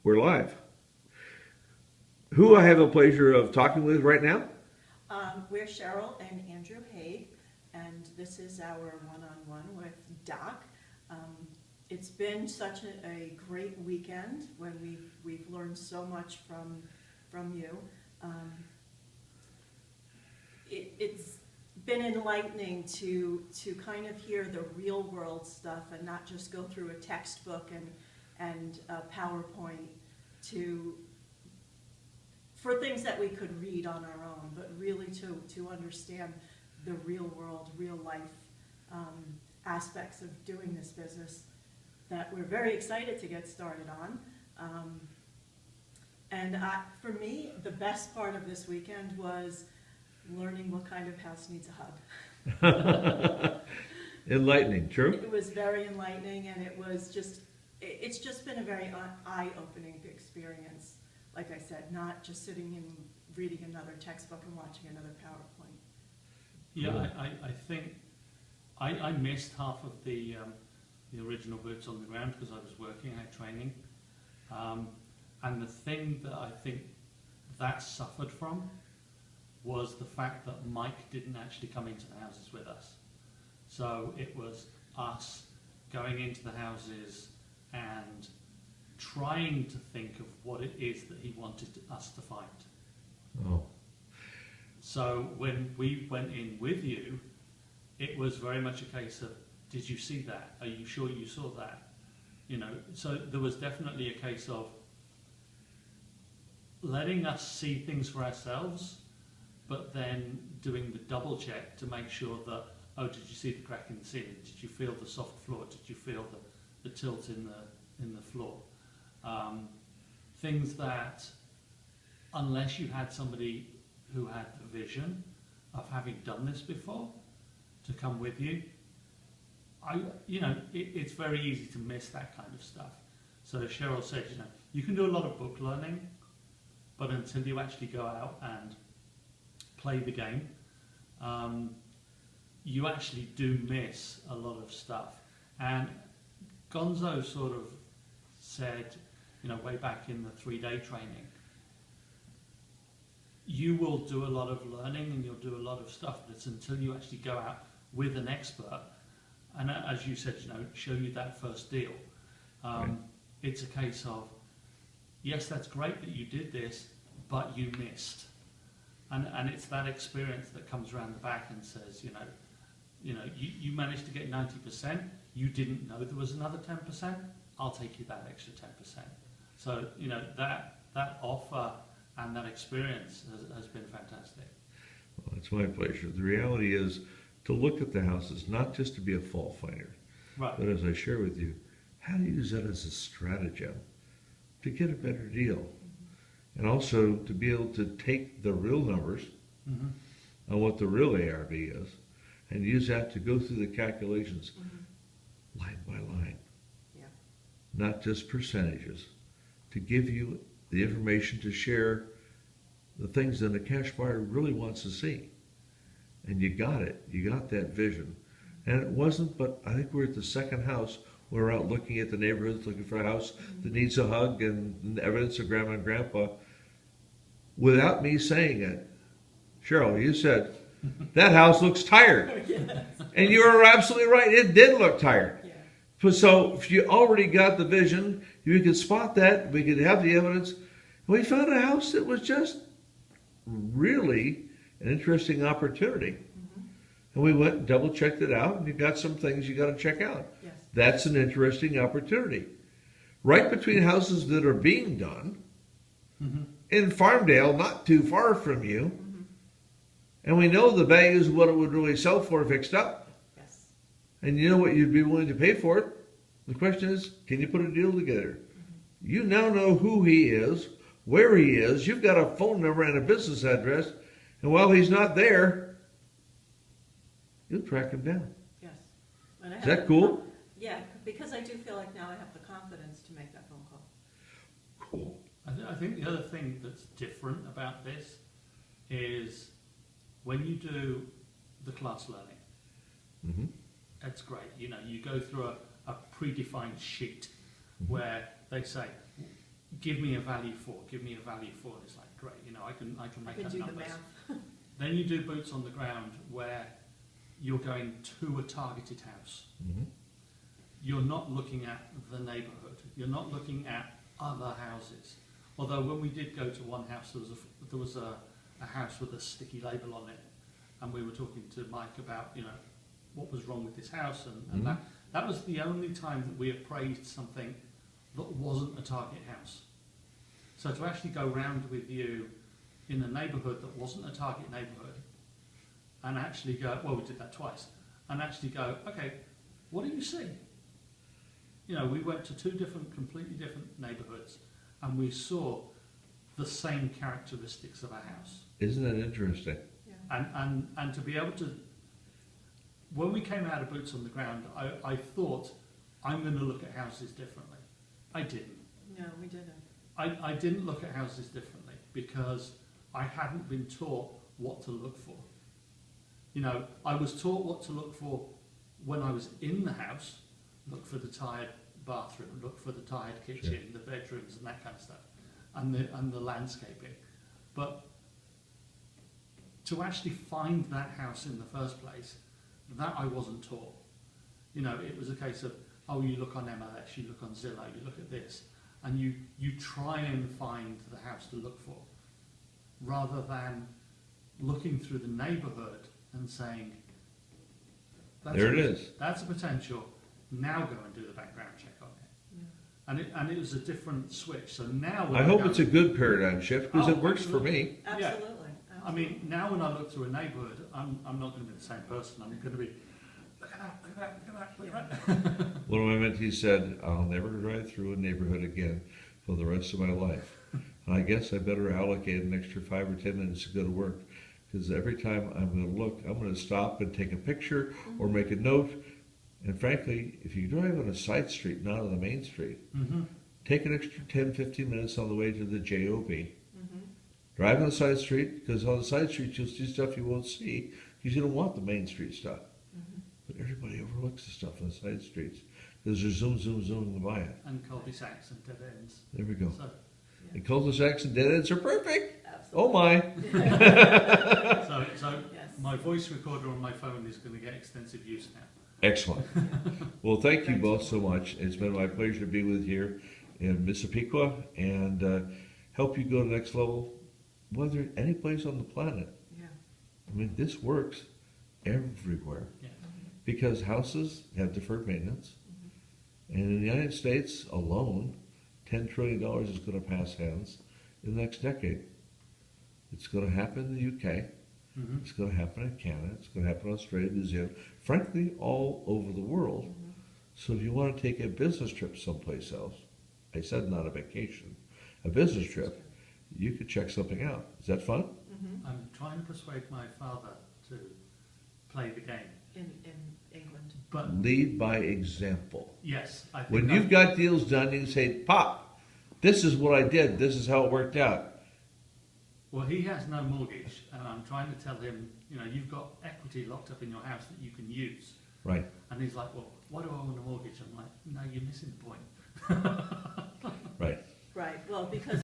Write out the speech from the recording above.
We're live. Who I have the pleasure of talking with right now? We're Sheryl and Andrew Haight, and this is our one-on-one with Doc. It's been such a great weekend when we've learned so much from you. It's been enlightening to kind of hear the real world stuff and not just go through a textbook and a PowerPoint for things that we could read on our own, but really to understand the real world, real life aspects of doing this business that we're very excited to get started on. For me, the best part of this weekend was learning what kind of house needs a hug. Enlightening, true? It was very enlightening, and it's just been a very eye-opening experience. Like I said, not just sitting and reading another textbook and watching another PowerPoint. Yeah, I think I missed half of the original boots on the ground because I was working, I had training. And the thing that I think that suffered from was the fact that Mike didn't actually come into the houses with us. So it was us going into the houses and trying to think of what it is that he wanted us to find. Oh. So when we went in with you, it was very much a case of, did you see that? Are you sure you saw that? You know, so there was definitely a case of letting us see things for ourselves, but then doing the double check to make sure that, oh, did you see the crack in the ceiling? Did you feel the soft floor? Did you feel the tilt in the floor? Things that, unless you had somebody who had the vision of having done this before to come with you, it's very easy to miss that kind of stuff. So as Sheryl said, you can do a lot of book learning, but until you actually go out and play the game, you actually do miss a lot of stuff. And Gonzo sort of said, way back in the 3-day training, you will do a lot of learning and you'll do a lot of stuff, but it's until you actually go out with an expert, and as you said, show you that first deal. Right. It's a case of, yes, that's great that you did this, but you missed. And it's that experience that comes around the back and says, you managed to get 90%, you didn't know there was another 10%, I'll take you that extra 10%. So, that offer and that experience has been fantastic. Well, it's my pleasure. The reality is to look at the houses, not just to be a fault finder, Right. but as I share with you, how to use that as a stratagem to get a better deal. And also to be able to take the real numbers on what the real ARV is and use that to go through the calculations line by line. Yeah. Not just percentages, to give you the information to share the things that a cash buyer really wants to see. And you got it. You got that vision. And it wasn't, but I think we're at the second house. We're out looking at the neighborhoods, looking for a house that needs a hug and evidence of grandma and grandpa. Without me saying it, Sheryl, you said, that house looks tired. Yes. And you were absolutely right. It did look tired. Yeah. So if you already got the vision, you could spot that, we could have the evidence. And we found a house that was just really an interesting opportunity. And we went and double checked it out, and you got some things you got to check out. Yes. That's an interesting opportunity. Right between houses that are being done, in Farmdale, not too far from you, and we know the values of what it would really sell for fixed up. Yes. And you know what you'd be willing to pay for it. The question is, can you put a deal together? You now know who he is, where he is, you've got a phone number and a business address, and while he's not there, you'll track him down. Yes. Is that cool? Yeah, because I do feel like now I have the confidence to make that phone call. Cool. I think the other thing that's different about this is when you do the class learning, that's great. You go through a predefined sheet where they say, give me a value for. It's like, great, I can I make can up do the numbers. math. Then you do boots on the ground where you're going to a targeted house. Mhm. You're not looking at the neighbourhood. You're not looking at other houses. Although when we did go to one house, there was a house with a sticky label on it, and we were talking to Mike about what was wrong with this house, and Mhm. that was the only time that we appraised something that wasn't a target house. So to actually go round with you in a neighbourhood that wasn't a target neighbourhood, and actually go, well, we did that twice, and actually go, okay, what do you see? We went to two completely different neighbourhoods, and we saw the same characteristics of a house. Isn't that interesting? Yeah. And to be able to, when we came out of boots on the ground, I thought, I'm going to look at houses differently. I didn't. No, we didn't. I didn't look at houses differently because I hadn't been taught what to look for. I was taught what to look for when I was in the house. Look for the tired bathroom, look for the tired kitchen, Sure. the bedrooms and that kind of stuff, and the landscaping. But to actually find that house in the first place, that I wasn't taught. It was a case of, oh, you look on MLS, you look on Zillow, you look at this, and you try and find the house to look for, rather than looking through the neighbourhood and saying, There it is. That's a potential. Now go and do the background check on it. Yeah. And it was a different switch. So now when I hope go- it's a good paradigm shift because Oh, it works for absolutely. me. Absolutely. I mean, now when I look through a neighbourhood, I'm not going to be the same person. I'm going to be, look at that, look at that, look at that, look at that. One of my mentees said, I'll never drive through a neighborhood again for the rest of my life. And I guess I better allocate an extra 5 or 10 minutes to go to work because every time I'm going to look, I'm going to stop and take a picture or make a note. And frankly, if you drive on a side street, not on the main street, take an extra 10, 15 minutes on the way to the JOB. Mm-hmm. Drive on the side street, because on the side street you'll see stuff you won't see, because you don't want the main street stuff. Mm-hmm. But everybody overlooks the stuff on the side streets, because they're zooming by it. And cul-de-sacs and dead ends. There we go. So, And cul-de-sacs and dead ends are perfect. Absolutely. Oh my. so Yes. my voice recorder on my phone is going to get extensive use now. Excellent. Well, thank you Thank both you. so much. It's been my pleasure to be with you here in Massapequa and help you go to the next level, whether any place on the planet. Yeah. I mean, this works everywhere Yeah. because houses have deferred maintenance. And in the United States alone, $10 trillion is going to pass hands in the next decade. It's going to happen in the UK. Mm-hmm. It's going to happen in Canada. It's going to happen in Australia, New Zealand, frankly, all over the world. Mm-hmm. So if you want to take a business trip someplace else, I said not a vacation, a business trip, you could check something out. Is that fun? Mm-hmm. I'm trying to persuade my father to play the game. In England. But Lead by example. yes, I think When you've got deals done, you can say, Pop, this is what I did. This is how it worked out. well, he has no mortgage, and I'm trying to tell him, you've got equity locked up in your house that you can use. Right. And he's like, well, why do I want a mortgage? I'm like, no, you're missing the point. Right. Right. Well, because